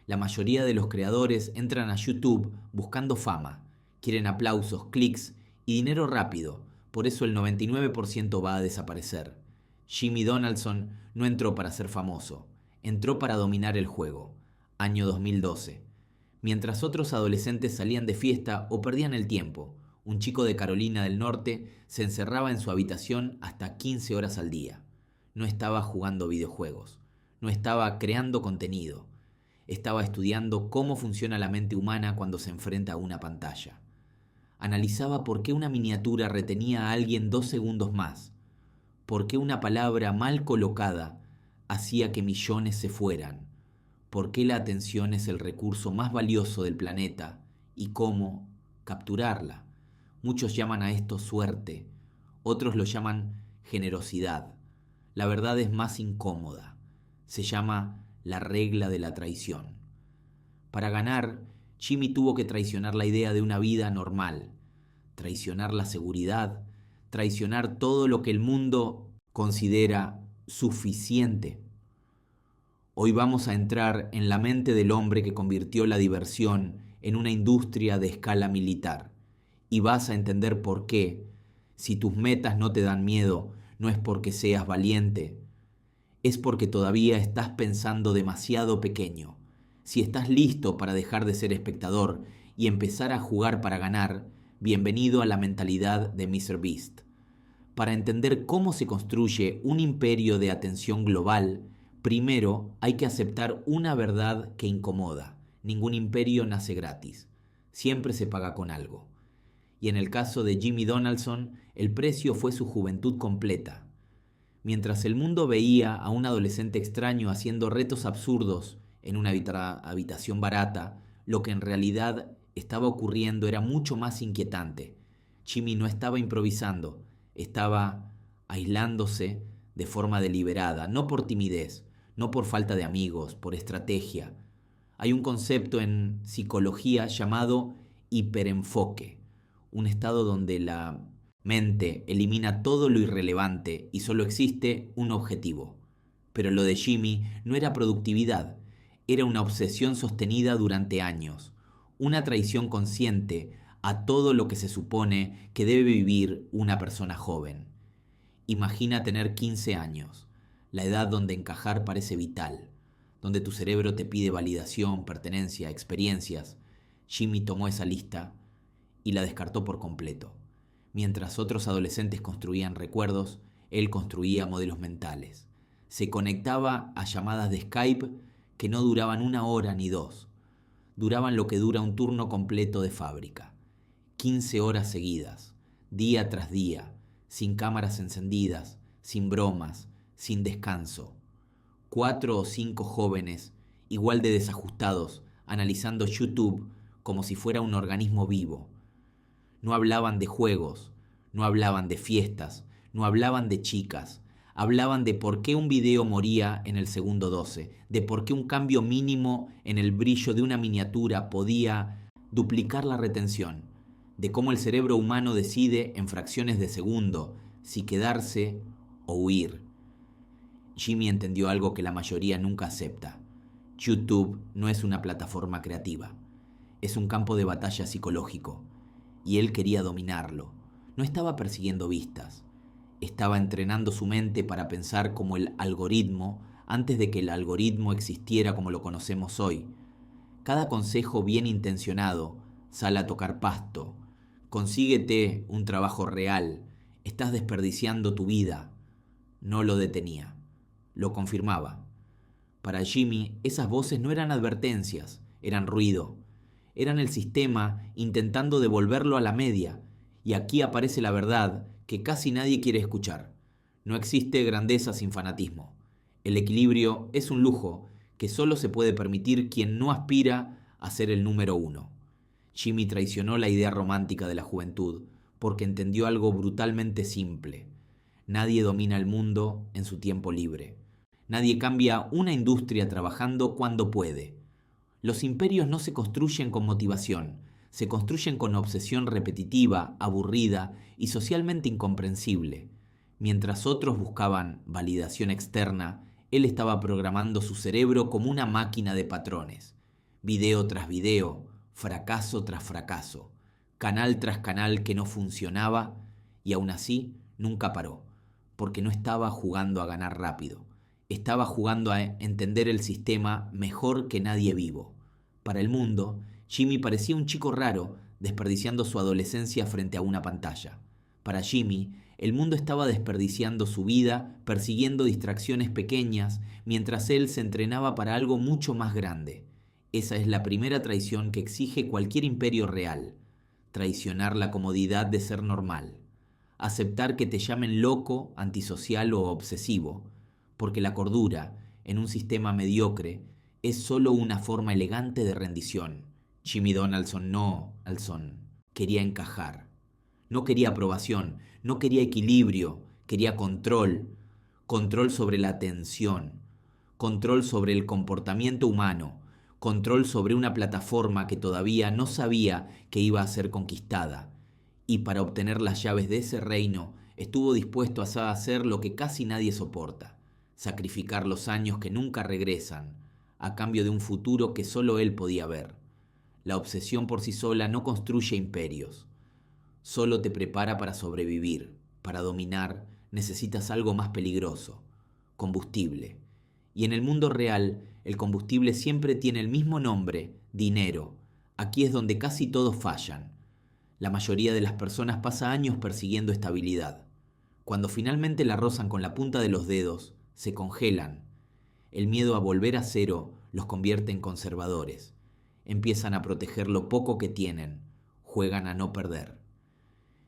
La mayoría de los creadores entran a YouTube buscando fama, quieren aplausos, clics y dinero rápido, por eso el 99% va a desaparecer. Jimmy Donaldson no entró para ser famoso, entró para dominar el juego. Año 2012. Mientras otros adolescentes salían de fiesta o perdían el tiempo, un chico de Carolina del Norte se encerraba en su habitación hasta 15 horas al día. No estaba jugando videojuegos, no estaba creando contenido, estaba estudiando cómo funciona la mente humana cuando se enfrenta a una pantalla. Analizaba por qué una miniatura retenía a alguien 2 segundos más, por qué una palabra mal colocada hacía que millones se fueran, por qué la atención es el recurso más valioso del planeta y cómo capturarla. Muchos llaman a esto suerte, otros lo llaman generosidad. La verdad es más incómoda. Se llama la regla de la traición. Para ganar, Jimmy tuvo que traicionar la idea de una vida normal, traicionar la seguridad, traicionar todo lo que el mundo considera suficiente. Hoy vamos a entrar en la mente del hombre que convirtió la diversión en una industria de escala militar. Y vas a entender por qué. Si tus metas no te dan miedo, no es porque seas valiente, es porque todavía estás pensando demasiado pequeño. Si estás listo para dejar de ser espectador y empezar a jugar para ganar, bienvenido a la mentalidad de MrBeast. Para entender cómo se construye un imperio de atención global, primero hay que aceptar una verdad que incomoda. Ningún imperio nace gratis. Siempre se paga con algo. Y en el caso de Jimmy Donaldson, el precio fue su juventud completa. Mientras el mundo veía a un adolescente extraño haciendo retos absurdos en una habitación barata, lo que en realidad estaba ocurriendo era mucho más inquietante. Jimmy no estaba improvisando, estaba aislándose de forma deliberada, no por timidez, no por falta de amigos, por estrategia. Hay un concepto en psicología llamado hiperenfoque, un estado donde la mente elimina todo lo irrelevante y solo existe un objetivo. Pero lo de Jimmy no era productividad, era una obsesión sostenida durante años, una traición consciente a todo lo que se supone que debe vivir una persona joven. Imagina tener 15 años, la edad donde encajar parece vital, donde tu cerebro te pide validación, pertenencia, experiencias. Jimmy tomó esa lista y la descartó por completo. Mientras otros adolescentes construían recuerdos, él construía modelos mentales. Se conectaba a llamadas de Skype que no duraban 1 hora ni 2. Duraban lo que dura un turno completo de fábrica. 15 horas seguidas, día tras día, sin cámaras encendidas, sin bromas, sin descanso. 4 o 5 jóvenes, igual de desajustados, analizando YouTube como si fuera un organismo vivo. No hablaban de juegos, no hablaban de fiestas, no hablaban de chicas. Hablaban de por qué un video moría en el segundo 12, de por qué un cambio mínimo en el brillo de una miniatura podía duplicar la retención, de cómo el cerebro humano decide en fracciones de segundo si quedarse o huir. Jimmy entendió algo que la mayoría nunca acepta. YouTube no es una plataforma creativa, es un campo de batalla psicológico, y él quería dominarlo. No estaba persiguiendo vistas. Estaba entrenando su mente para pensar como el algoritmo antes de que el algoritmo existiera como lo conocemos hoy. Cada consejo bien intencionado: sal a tocar pasto, consíguete un trabajo real, estás desperdiciando tu vida, no lo detenía, lo confirmaba. Para Jimmy, esas voces no eran advertencias, eran ruido. Eran el sistema intentando devolverlo a la media. Y aquí aparece la verdad que casi nadie quiere escuchar. No existe grandeza sin fanatismo. El equilibrio es un lujo que solo se puede permitir quien no aspira a ser el número 1. Jimmy traicionó la idea romántica de la juventud porque entendió algo brutalmente simple. Nadie domina el mundo en su tiempo libre. Nadie cambia una industria trabajando cuando puede. Los imperios no se construyen con motivación, se construyen con obsesión repetitiva, aburrida y socialmente incomprensible. Mientras otros buscaban validación externa, él estaba programando su cerebro como una máquina de patrones. Video tras video, fracaso tras fracaso, canal tras canal que no funcionaba y aún así nunca paró, porque no estaba jugando a ganar rápido, estaba jugando a entender el sistema mejor que nadie vivo. Para el mundo, Jimmy parecía un chico raro desperdiciando su adolescencia frente a una pantalla. Para Jimmy, el mundo estaba desperdiciando su vida persiguiendo distracciones pequeñas mientras él se entrenaba para algo mucho más grande. Esa es la primera traición que exige cualquier imperio real: traicionar la comodidad de ser normal. Aceptar que te llamen loco, antisocial o obsesivo, porque la cordura, en un sistema mediocre, es solo una forma elegante de rendición. Jimmy Donaldson quería encajar. No quería aprobación, no quería equilibrio, quería control. Control sobre la atención, control sobre el comportamiento humano, control sobre una plataforma que todavía no sabía que iba a ser conquistada. Y para obtener las llaves de ese reino, estuvo dispuesto a hacer lo que casi nadie soporta: sacrificar los años que nunca regresan, a cambio de un futuro que solo él podía ver. La obsesión por sí sola no construye imperios. Solo te prepara para sobrevivir. Para dominar necesitas algo más peligroso: combustible. Y en el mundo real, el combustible siempre tiene el mismo nombre: dinero. Aquí es donde casi todos fallan. La mayoría de las personas pasa años persiguiendo estabilidad. Cuando finalmente la rozan con la punta de los dedos, se congelan. El miedo a volver a cero los convierte en conservadores. Empiezan a proteger lo poco que tienen. Juegan a no perder.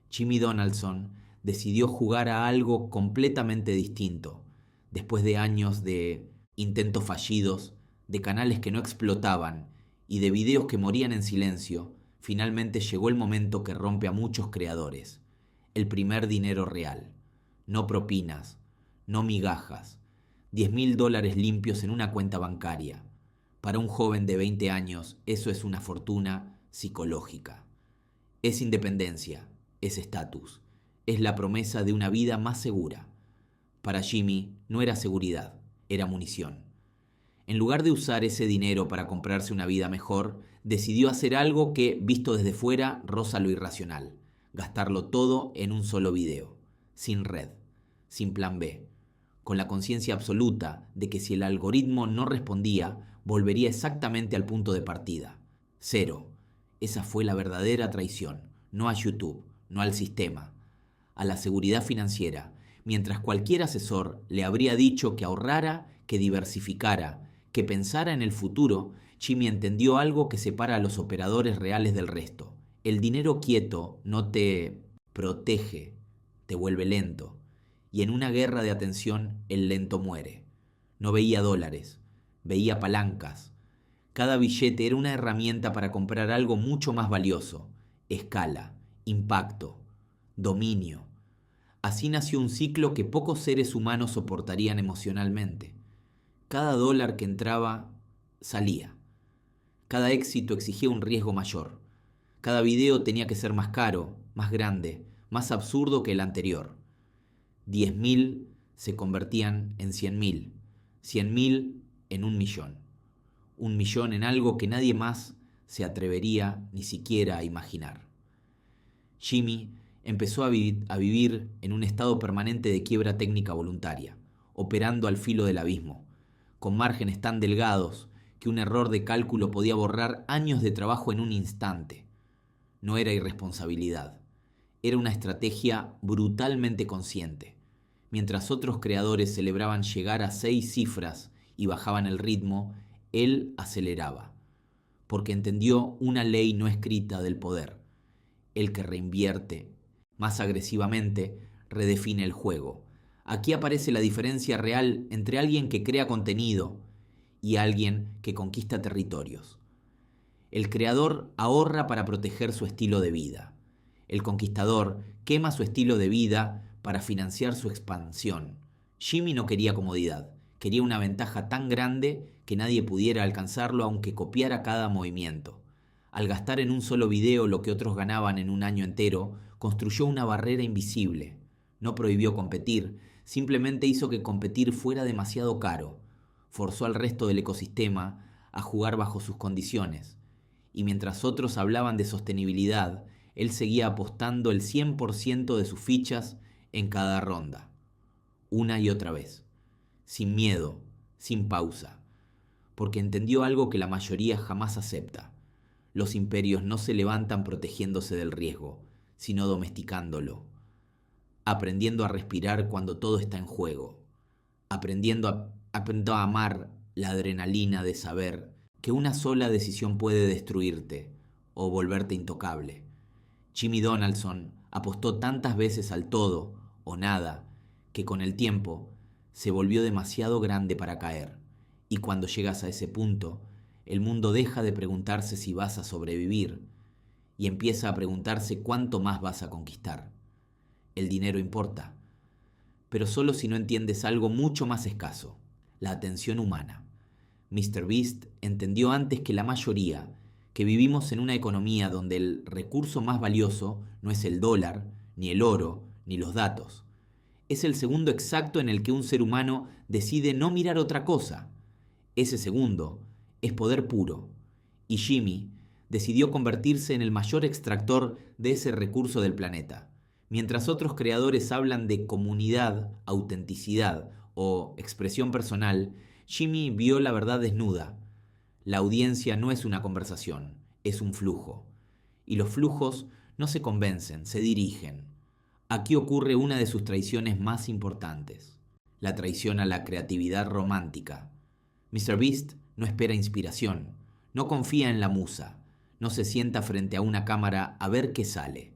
Jimmy Donaldson decidió jugar a algo completamente distinto. Después de años de intentos fallidos, de canales que no explotaban y de videos que morían en silencio, finalmente llegó el momento que rompe a muchos creadores: el primer dinero real. No propinas, no migajas, $10,000 limpios en una cuenta bancaria. Para un joven de 20 años, eso es una fortuna psicológica. Es independencia, es estatus, es la promesa de una vida más segura. Para Jimmy no era seguridad, era munición. En lugar de usar ese dinero para comprarse una vida mejor, decidió hacer algo que, visto desde fuera, roza lo irracional: gastarlo todo en un solo video, sin red, sin plan B, con la conciencia absoluta de que si el algoritmo no respondía, volvería exactamente al punto de partida: cero. Esa fue la verdadera traición, no a YouTube, no al sistema, a la seguridad financiera, mientras cualquier asesor le habría dicho que ahorrara, que diversificara, que pensara en el futuro. Jimmy entendió algo que separa a los operadores reales del resto: el dinero quieto no te protege, te vuelve lento. Y en una guerra de atención, el lento muere. No veía dólares, veía palancas. Cada billete era una herramienta para comprar algo mucho más valioso: escala, impacto, dominio. Así nació un ciclo que pocos seres humanos soportarían emocionalmente. Cada dólar que entraba, salía. Cada éxito exigía un riesgo mayor. Cada video tenía que ser más caro, más grande, más absurdo que el anterior. 10.000 se convertían en 100.000, 100.000 en 1.000.000, 1.000.000 en algo que nadie más se atrevería ni siquiera a imaginar. Jimmy empezó a vivir en un estado permanente de quiebra técnica voluntaria, operando al filo del abismo, con márgenes tan delgados que un error de cálculo podía borrar años de trabajo en un instante. No era irresponsabilidad, era una estrategia brutalmente consciente. Mientras otros creadores celebraban llegar a 6 cifras y bajaban el ritmo, él aceleraba, porque entendió una ley no escrita del poder: el que reinvierte más agresivamente redefine el juego. Aquí aparece la diferencia real entre alguien que crea contenido y alguien que conquista territorios. El creador ahorra para proteger su estilo de vida. El conquistador quema su estilo de vida para financiar su expansión. Jimmy no quería comodidad, quería una ventaja tan grande que nadie pudiera alcanzarlo aunque copiara cada movimiento. Al gastar en un solo video lo que otros ganaban en un año entero, construyó una barrera invisible. No prohibió competir, simplemente hizo que competir fuera demasiado caro. Forzó al resto del ecosistema a jugar bajo sus condiciones, y mientras otros hablaban de sostenibilidad, él seguía apostando el 100% de sus fichas en cada ronda, una y otra vez, sin miedo, sin pausa, porque entendió algo que la mayoría jamás acepta. Los imperios no se levantan protegiéndose del riesgo, sino domesticándolo, aprendiendo a respirar cuando todo está en juego, aprendiendo a amar la adrenalina de saber que una sola decisión puede destruirte o volverte intocable. Jimmy Donaldson apostó tantas veces al todo o nada que con el tiempo se volvió demasiado grande para caer. Y cuando llegas a ese punto, el mundo deja de preguntarse si vas a sobrevivir y empieza a preguntarse cuánto más vas a conquistar. El dinero importa, pero solo si no entiendes algo mucho más escaso, la atención humana. MrBeast entendió antes que la mayoría que vivimos en una economía donde el recurso más valioso no es el dólar, ni el oro, ni los datos. Es el segundo exacto en el que un ser humano decide no mirar otra cosa. Ese segundo es poder puro. Y Jimmy decidió convertirse en el mayor extractor de ese recurso del planeta. Mientras otros creadores hablan de comunidad, autenticidad o expresión personal, Jimmy vio la verdad desnuda. La audiencia no es una conversación, es un flujo. Y los flujos no se convencen, se dirigen. Aquí ocurre una de sus traiciones más importantes, la traición a la creatividad romántica. MrBeast no espera inspiración, no confía en la musa, no se sienta frente a una cámara a ver qué sale.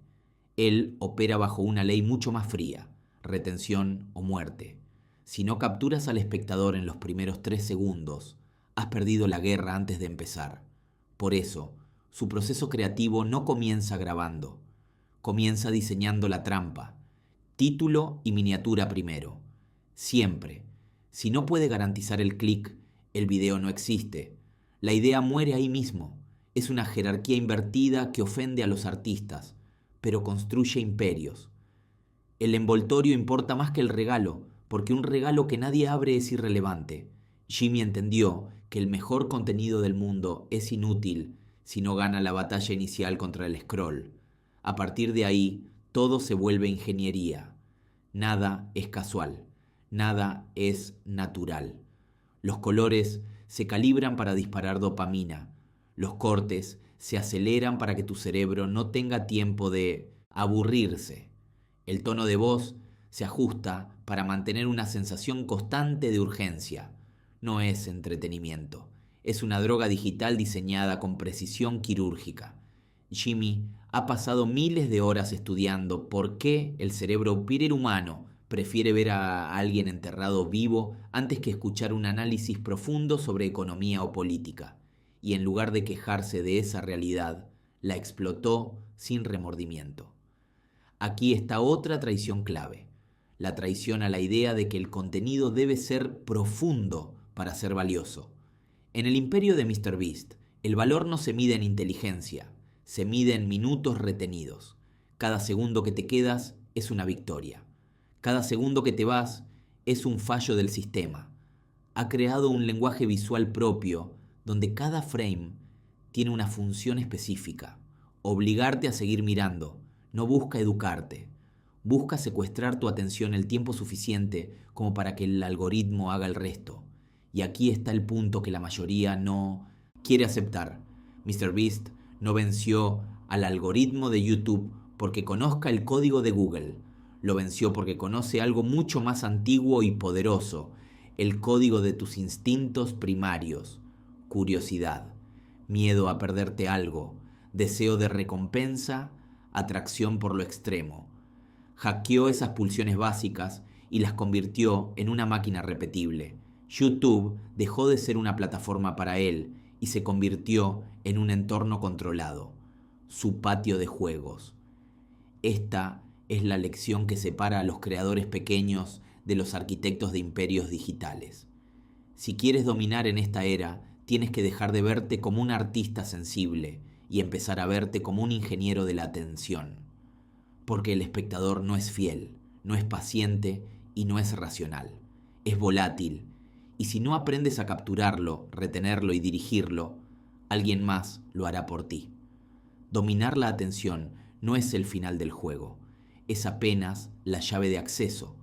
Él opera bajo una ley mucho más fría, retención o muerte. Si no capturas al espectador en los primeros 3 segundos, has perdido la guerra antes de empezar. Por eso, su proceso creativo no comienza grabando. Comienza diseñando la trampa. Título y miniatura primero. Siempre. Si no puede garantizar el clic, el video no existe. La idea muere ahí mismo. Es una jerarquía invertida que ofende a los artistas, pero construye imperios. El envoltorio importa más que el regalo, porque un regalo que nadie abre es irrelevante. Jimmy entendió que el mejor contenido del mundo es inútil si no gana la batalla inicial contra el scroll. A partir de ahí, todo se vuelve ingeniería. Nada es casual, nada es natural. Los colores se calibran para disparar dopamina. Los cortes se aceleran para que tu cerebro no tenga tiempo de aburrirse. El tono de voz se ajusta para mantener una sensación constante de urgencia. No es entretenimiento, es una droga digital diseñada con precisión quirúrgica. Jimmy ha pasado miles de horas estudiando por qué el cerebro humano prefiere ver a alguien enterrado vivo antes que escuchar un análisis profundo sobre economía o política. Y en lugar de quejarse de esa realidad, la explotó sin remordimiento. Aquí está otra traición clave, la traición a la idea de que el contenido debe ser profundo para ser valioso. En el imperio de MrBeast, el valor no se mide en inteligencia, se mide en minutos retenidos. Cada segundo que te quedas es una victoria. Cada segundo que te vas es un fallo del sistema. Ha creado un lenguaje visual propio donde cada frame tiene una función específica. Obligarte a seguir mirando. No busca educarte. Busca secuestrar tu atención el tiempo suficiente como para que el algoritmo haga el resto. Y aquí está el punto que la mayoría no quiere aceptar. MrBeast no venció al algoritmo de YouTube porque conozca el código de Google. Lo venció porque conoce algo mucho más antiguo y poderoso, el código de tus instintos primarios. Curiosidad, miedo a perderte algo, deseo de recompensa, atracción por lo extremo. Hackeó esas pulsiones básicas y las convirtió en una máquina repetible. YouTube dejó de ser una plataforma para él y se convirtió en un entorno controlado, su patio de juegos. Esta es la lección que separa a los creadores pequeños de los arquitectos de imperios digitales. Si quieres dominar en esta era, tienes que dejar de verte como un artista sensible y empezar a verte como un ingeniero de la atención. Porque el espectador no es fiel, no es paciente y no es racional. Es volátil Y si no aprendes a capturarlo, retenerlo y dirigirlo, alguien más lo hará por ti. Dominar la atención no es el final del juego, es apenas la llave de acceso.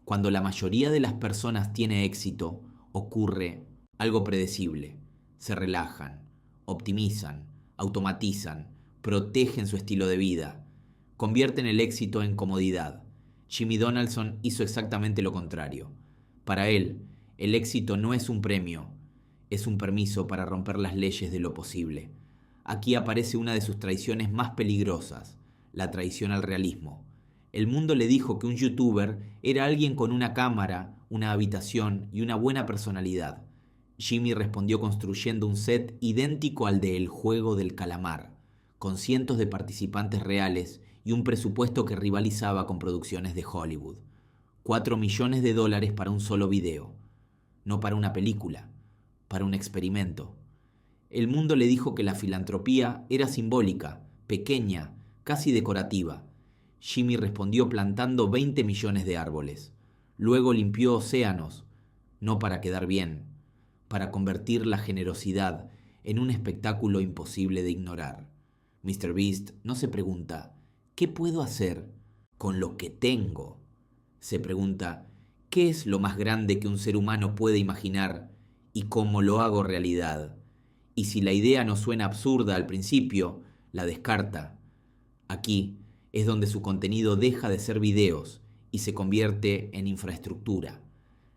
Cuando la mayoría de las personas tiene éxito, ocurre algo predecible. Se relajan, optimizan, automatizan, protegen su estilo de vida, convierten el éxito en comodidad. Jimmy Donaldson hizo exactamente lo contrario. Para él, el éxito no es un premio, es un permiso para romper las leyes de lo posible. Aquí aparece una de sus traiciones más peligrosas, la traición al realismo. El mundo le dijo que un youtuber era alguien con una cámara, una habitación y una buena personalidad. Jimmy respondió construyendo un set idéntico al de El Juego del Calamar, con cientos de participantes reales y un presupuesto que rivalizaba con producciones de Hollywood. $4 millones para un solo video. No para una película, para un experimento. El mundo le dijo que la filantropía era simbólica, pequeña, casi decorativa. Jimmy respondió plantando 20 millones de árboles. Luego limpió océanos, no para quedar bien, para convertir la generosidad en un espectáculo imposible de ignorar. MrBeast no se pregunta, ¿qué puedo hacer con lo que tengo? Se pregunta, ¿qué es lo más grande que un ser humano puede imaginar y cómo lo hago realidad? Y si la idea no suena absurda al principio, la descarta. Aquí es donde su contenido deja de ser videos y se convierte en infraestructura.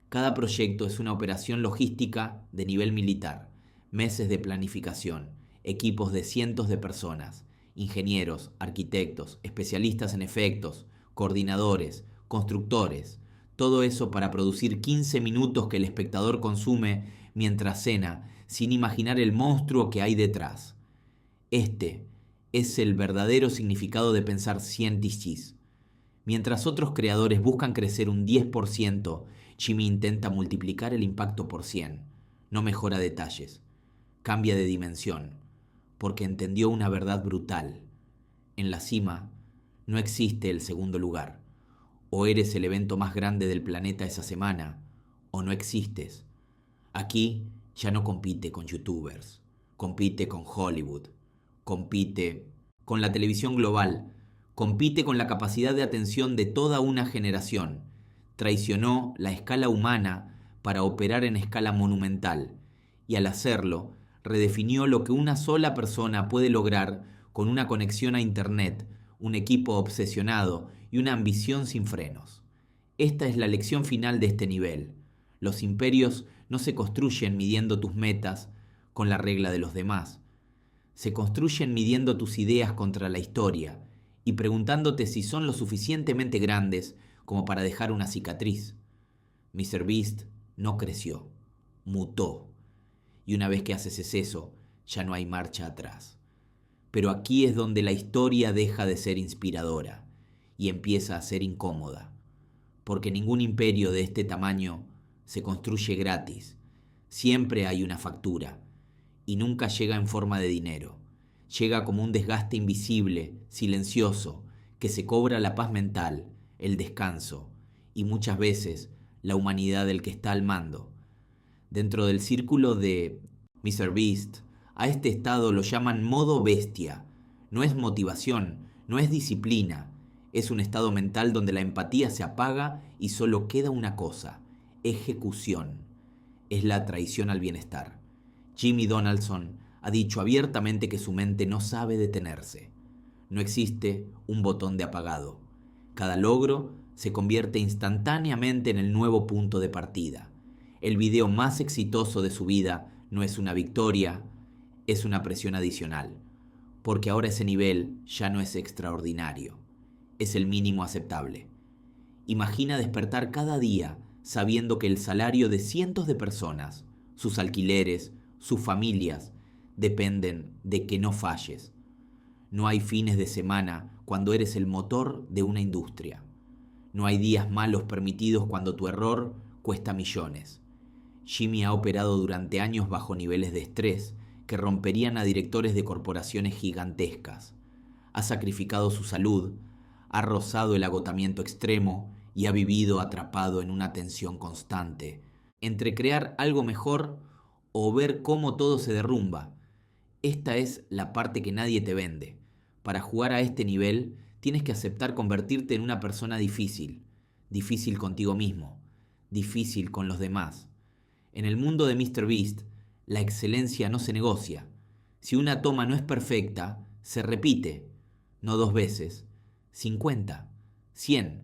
Cada proyecto es una operación logística de nivel militar, meses de planificación, equipos de cientos de personas, ingenieros, arquitectos, especialistas en efectos, coordinadores, constructores, todo eso para producir 15 minutos que el espectador consume mientras cena, sin imaginar el monstruo que hay detrás. Este es el verdadero significado de pensar 100x. Mientras otros creadores buscan crecer un 10%, Jimmy intenta multiplicar el impacto por 100. No mejora detalles, cambia de dimensión, porque entendió una verdad brutal. En la cima no existe el segundo lugar. O eres el evento más grande del planeta esa semana, o no existes. Aquí ya no compite con youtubers, compite con Hollywood, compite con la televisión global, compite con la capacidad de atención de toda una generación. Traicionó la escala humana para operar en escala monumental y al hacerlo redefinió lo que una sola persona puede lograr con una conexión a Internet, un equipo obsesionado y una ambición sin frenos. Esta es la lección final de este nivel. Los imperios no se construyen midiendo tus metas con la regla de los demás. Se construyen midiendo tus ideas contra la historia y preguntándote si son lo suficientemente grandes como para dejar una cicatriz. MrBeast no creció, mutó. Y una vez que haces eso, ya no hay marcha atrás. Pero aquí es donde la historia deja de ser inspiradora y empieza a ser incómoda. Porque ningún imperio de este tamaño se construye gratis. Siempre hay una factura y nunca llega en forma de dinero. Llega como un desgaste invisible, silencioso, que se cobra la paz mental, el descanso y muchas veces la humanidad del que está al mando. Dentro del círculo de MrBeast, a este estado lo llaman modo bestia. No es motivación, no es disciplina. Es un estado mental donde la empatía se apaga y solo queda una cosa: ejecución. Es la traición al bienestar. Jimmy Donaldson ha dicho abiertamente que su mente no sabe detenerse. No existe un botón de apagado. Cada logro se convierte instantáneamente en el nuevo punto de partida. El video más exitoso de su vida no es una victoria, es una presión adicional, porque ahora ese nivel ya no es extraordinario, es el mínimo aceptable. Imagina despertar cada día sabiendo que el salario de cientos de personas, sus alquileres, sus familias, dependen de que no falles. No hay fines de semana cuando eres el motor de una industria. No hay días malos permitidos cuando tu error cuesta millones. Jimmy ha operado durante años bajo niveles de estrés que romperían a directores de corporaciones gigantescas. Ha sacrificado su salud, ha rozado el agotamiento extremo y ha vivido atrapado en una tensión constante, entre crear algo mejor o ver cómo todo se derrumba. Esta es la parte que nadie te vende. Para jugar a este nivel, tienes que aceptar convertirte en una persona difícil. Difícil contigo mismo. Difícil con los demás. En el mundo de MrBeast, la excelencia no se negocia. Si una toma no es perfecta, se repite. No 2 veces, 50, 100.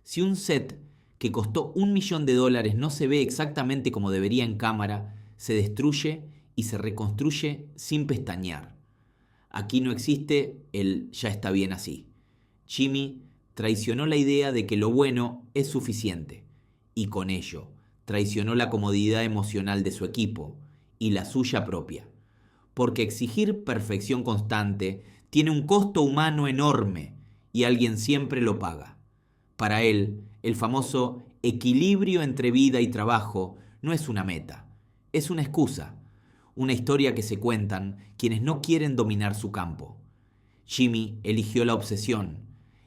Si un set que costó $1.000.000 no se ve exactamente como debería en cámara, se destruye y se reconstruye sin pestañear. Aquí no existe el ya está bien así. Jimmy traicionó la idea de que lo bueno es suficiente y con ello traicionó la comodidad emocional de su equipo y la suya propia. Porque exigir perfección constante tiene un costo humano enorme y alguien siempre lo paga. Para él, el famoso equilibrio entre vida y trabajo no es una meta, es una excusa, una historia que se cuentan quienes no quieren dominar su campo. Jimmy eligió la obsesión,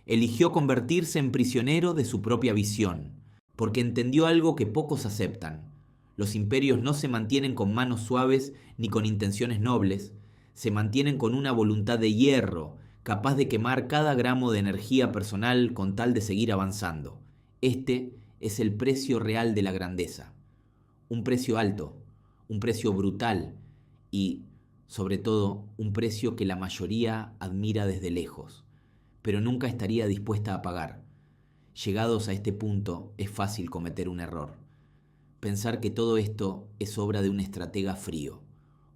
eligió convertirse en prisionero de su propia visión, porque entendió algo que pocos aceptan. Los imperios no se mantienen con manos suaves ni con intenciones nobles, se mantienen con una voluntad de hierro, capaz de quemar cada gramo de energía personal con tal de seguir avanzando. Este es el precio real de la grandeza. Un precio alto, un precio brutal y, sobre todo, un precio que la mayoría admira desde lejos, pero nunca estaría dispuesta a pagar. Llegados a este punto, es fácil cometer un error. Pensar que todo esto es obra de un estratega frío,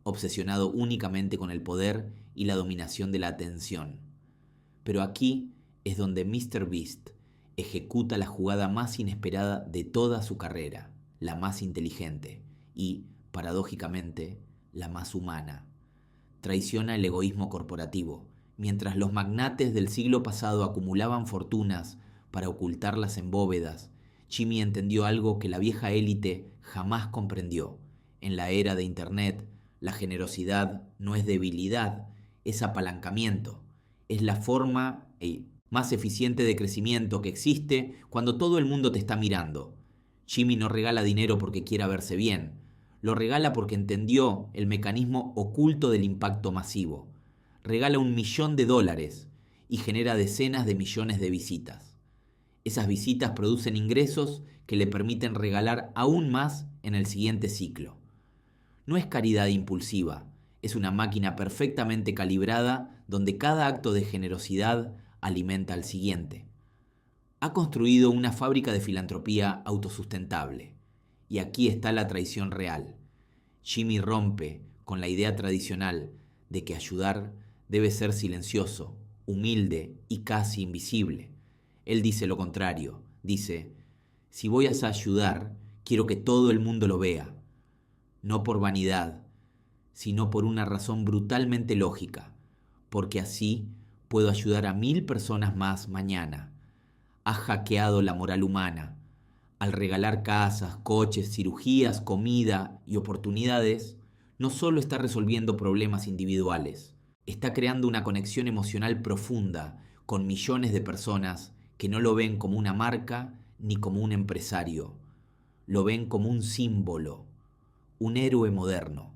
obsesionado únicamente con el poder y la dominación de la atención. Pero aquí es donde MrBeast ejecuta la jugada más inesperada de toda su carrera, la más inteligente y, paradójicamente, la más humana. Traiciona el egoísmo corporativo. Mientras los magnates del siglo pasado acumulaban fortunas para ocultarlas en bóvedas, Jimmy entendió algo que la vieja élite jamás comprendió. En la era de Internet, la generosidad no es debilidad, es apalancamiento. Es la forma más eficiente de crecimiento que existe cuando todo el mundo te está mirando. Jimmy no regala dinero porque quiera verse bien. Lo regala porque entendió el mecanismo oculto del impacto masivo. Regala $1.000.000 y genera decenas de millones de visitas. Esas visitas producen ingresos que le permiten regalar aún más en el siguiente ciclo. No es caridad impulsiva, es una máquina perfectamente calibrada donde cada acto de generosidad alimenta al siguiente. Ha construido una fábrica de filantropía autosustentable. Y aquí está la traición real. Jimmy rompe con la idea tradicional de que ayudar debe ser silencioso, humilde y casi invisible. Él dice lo contrario. Dice, si voy a ayudar, quiero que todo el mundo lo vea. No por vanidad, sino por una razón brutalmente lógica. Porque así puedo ayudar a 1.000 personas más mañana. Ha hackeado la moral humana. Al regalar casas, coches, cirugías, comida y oportunidades, no solo está resolviendo problemas individuales, está creando una conexión emocional profunda con millones de personas que no lo ven como una marca ni como un empresario. Lo ven como un símbolo, un héroe moderno.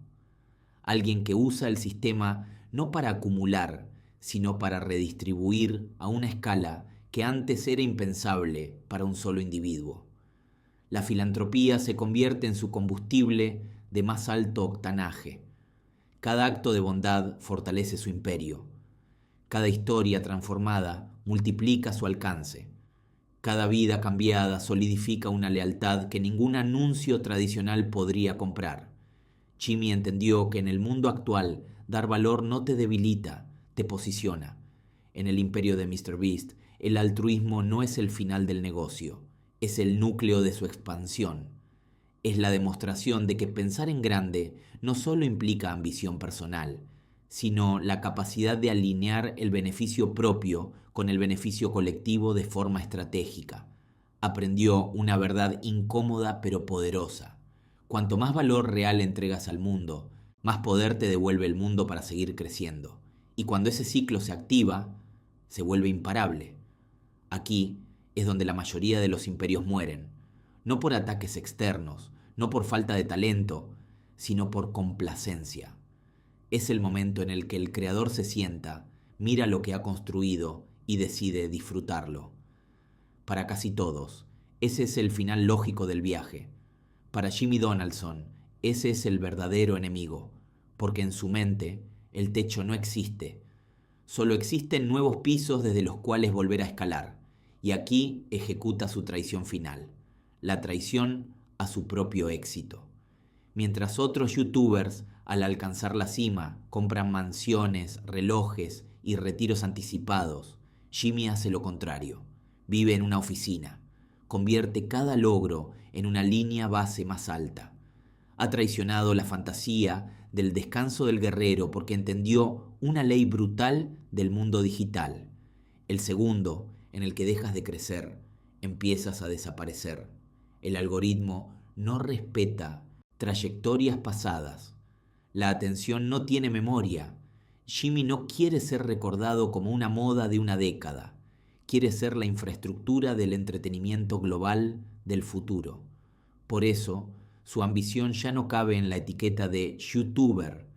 Alguien que usa el sistema no para acumular, sino para redistribuir a una escala que antes era impensable para un solo individuo. La filantropía se convierte en su combustible de más alto octanaje. Cada acto de bondad fortalece su imperio. Cada historia transformada multiplica su alcance. Cada vida cambiada solidifica una lealtad que ningún anuncio tradicional podría comprar. Jimmy entendió que en el mundo actual dar valor no te debilita, te posiciona. En el imperio de MrBeast, el altruismo no es el final del negocio, es el núcleo de su expansión. Es la demostración de que pensar en grande no solo implica ambición personal, sino la capacidad de alinear el beneficio propio con el beneficio colectivo de forma estratégica. Aprendió una verdad incómoda pero poderosa. Cuanto más valor real entregas al mundo, más poder te devuelve el mundo para seguir creciendo. Y cuando ese ciclo se activa, se vuelve imparable. Aquí es donde la mayoría de los imperios mueren, no por ataques externos, no por falta de talento, sino por complacencia. Es el momento en el que el creador se sienta, mira lo que ha construido y decide disfrutarlo. Para casi todos, ese es el final lógico del viaje. Para Jimmy Donaldson, ese es el verdadero enemigo, porque en su mente el techo no existe. Solo existen nuevos pisos desde los cuales volver a escalar, y aquí ejecuta su traición final, la traición a su propio éxito. Mientras otros youtubers, al alcanzar la cima, compran mansiones, relojes y retiros anticipados, Jimmy hace lo contrario. Vive en una oficina. Convierte cada logro en una línea base más alta. Ha traicionado la fantasía del descanso del guerrero porque entendió una ley brutal del mundo digital. El segundo, en el que dejas de crecer, empiezas a desaparecer. El algoritmo no respeta trayectorias pasadas. La atención no tiene memoria. Jimmy no quiere ser recordado como una moda de una década. Quiere ser la infraestructura del entretenimiento global del futuro. Por eso, su ambición ya no cabe en la etiqueta de YouTuber.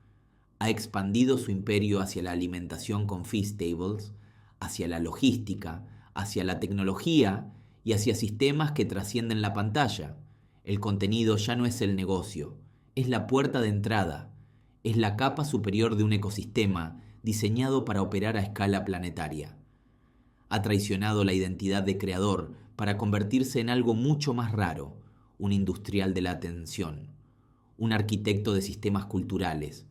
Ha expandido su imperio hacia la alimentación con Feastables, hacia la logística, hacia la tecnología y hacia sistemas que trascienden la pantalla. El contenido ya no es el negocio, es la puerta de entrada, es la capa superior de un ecosistema diseñado para operar a escala planetaria. Ha traicionado la identidad de creador para convertirse en algo mucho más raro, un industrial de la atención, un arquitecto de sistemas culturales,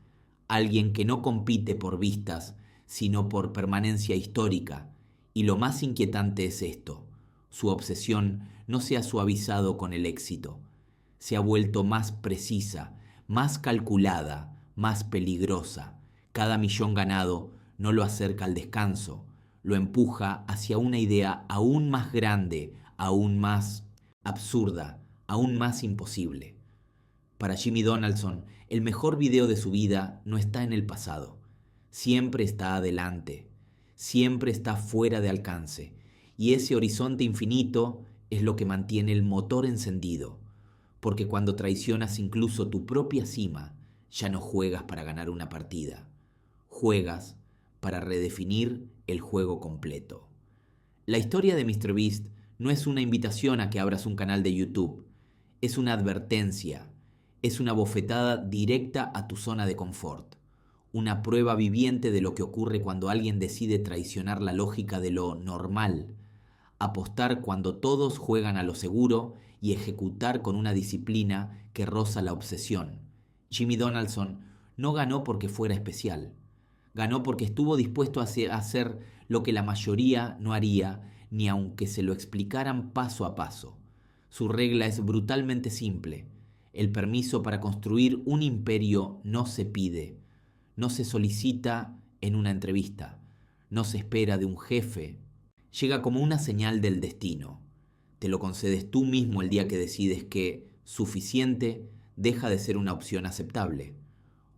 alguien que no compite por vistas, sino por permanencia histórica. Y lo más inquietante es esto: su obsesión no se ha suavizado con el éxito, se ha vuelto más precisa, más calculada, más peligrosa. Cada millón ganado no lo acerca al descanso, lo empuja hacia una idea aún más grande, aún más absurda, aún más imposible. Para Jimmy Donaldson, el mejor video de su vida no está en el pasado. Siempre está adelante, siempre está fuera de alcance, y ese horizonte infinito es lo que mantiene el motor encendido, porque cuando traicionas incluso tu propia cima, ya no juegas para ganar una partida, juegas para redefinir el juego completo. La historia de MrBeast no es una invitación a que abras un canal de YouTube, es una advertencia, es una bofetada directa a tu zona de confort, una prueba viviente de lo que ocurre cuando alguien decide traicionar la lógica de lo normal, apostar cuando todos juegan a lo seguro y ejecutar con una disciplina que roza la obsesión. Jimmy Donaldson no ganó porque fuera especial, ganó porque estuvo dispuesto a hacer lo que la mayoría no haría, ni aunque se lo explicaran paso a paso. Su regla es brutalmente simple: el permiso para construir un imperio no se pide, no se solicita en una entrevista, no se espera de un jefe. Llega como una señal del destino. Te lo concedes tú mismo el día que decides que suficiente deja de ser una opción aceptable.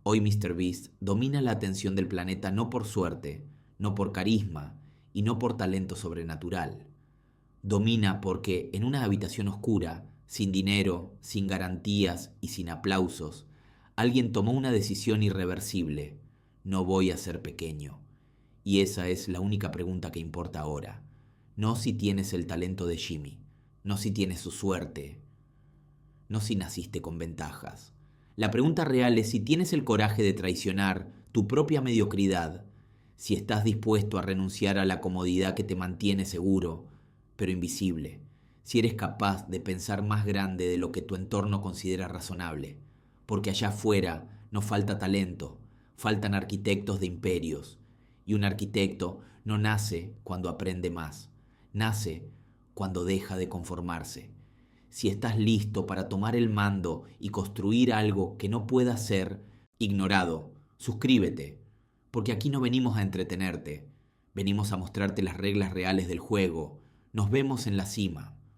Hoy MrBeast domina la atención del planeta no por suerte, no por carisma y no por talento sobrenatural. Domina porque en una habitación oscura, sin dinero, sin garantías y sin aplausos, alguien tomó una decisión irreversible: no voy a ser pequeño. Y esa es la única pregunta que importa ahora. No si tienes el talento de Jimmy, no si tienes su suerte, no si naciste con ventajas. La pregunta real es si tienes el coraje de traicionar tu propia mediocridad, si estás dispuesto a renunciar a la comodidad que te mantiene seguro, pero invisible, si eres capaz de pensar más grande de lo que tu entorno considera razonable, porque allá afuera no falta talento, faltan arquitectos de imperios, y un arquitecto no nace cuando aprende más, nace cuando deja de conformarse. Si estás listo para tomar el mando y construir algo que no pueda ser ignorado, suscríbete, porque aquí no venimos a entretenerte, venimos a mostrarte las reglas reales del juego. Nos vemos en la cima.